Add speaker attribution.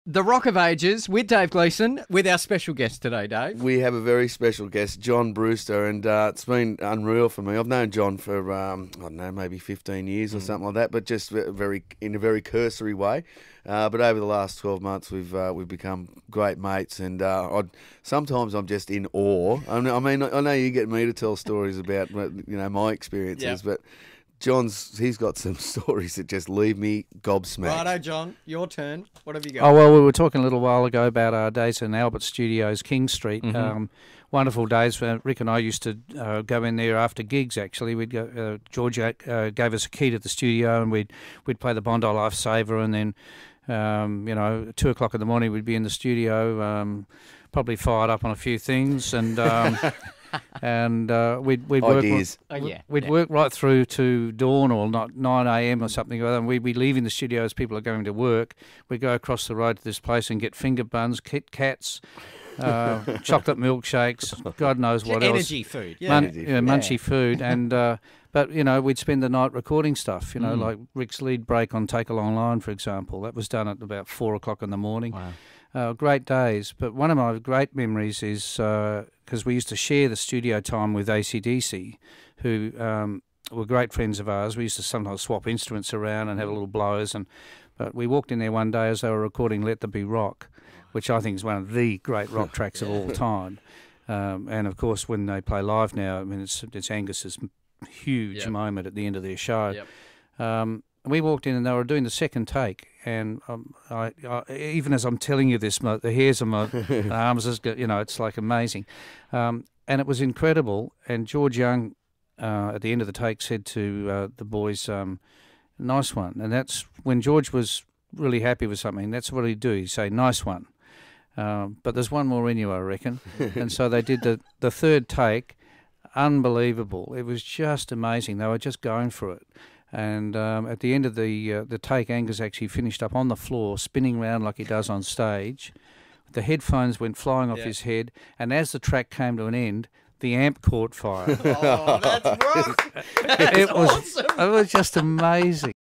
Speaker 1: The Rock of Ages with Dave Gleeson, with our special guest today, Dave.
Speaker 2: We have a very special guest, John Brewster, and it's been unreal for me. I've known John for, I don't know, maybe 15 years or something like that, but just in a very cursory way. But over the last 12 months, we've become great mates, and sometimes I'm just in awe. I mean, I know you get me to tell stories about my experiences, but he's got some stories that just leave me gobsmacked.
Speaker 1: Righto, John, your turn. What have you got?
Speaker 3: Oh, well, we were talking a little while ago about our days in Albert Studios, King Street.
Speaker 1: Mm-hmm.
Speaker 3: Wonderful days. Rick and I used to go in there after gigs, actually. We'd go, George gave us a key to the studio, and we'd play the Bondi Lifesaver, and then, 2 o'clock in the morning we'd be in the studio, probably fired up on a few things, and... and we'd work. We'd work right through to dawn, or not 9 a.m. or something. And we'd be leaving the studio as people are going to work. We'd go across the road to this place and get finger buns, Kit Kats, chocolate milkshakes, God knows what else.
Speaker 1: Energy food,
Speaker 3: munchy food, and but we'd spend the night recording stuff. Like Rick's lead break on Take a Long Line, for example. That was done at about 4 o'clock in the morning. Wow. Great days. But one of my great memories is because we used to share the studio time with AC/DC, who were great friends of ours. We used to sometimes swap instruments around and have little blows. But we walked in there one day as they were recording Let There Be Rock, which I think is one of the great rock tracks of all time. And, of course, when they play live now, I mean, it's Angus's huge moment at the end of their show. We walked in and they were doing the second take, and I even as I'm telling you this, the hairs on my arms, it's like amazing. And it was incredible. And George Young, at the end of the take, said to the boys, nice one. And that's when George was really happy with something. That's what he'd do. He'd say, nice one. But there's one more in you, I reckon. And so they did the third take. Unbelievable. It was just amazing. They were just going for it. And at the end of the take, Angus actually finished up on the floor, spinning around like he does on stage. The headphones went flying off his head, and as the track came to an end, the amp caught fire.
Speaker 1: Oh, that's rock! That's
Speaker 3: It was
Speaker 1: awesome.
Speaker 3: It was just amazing.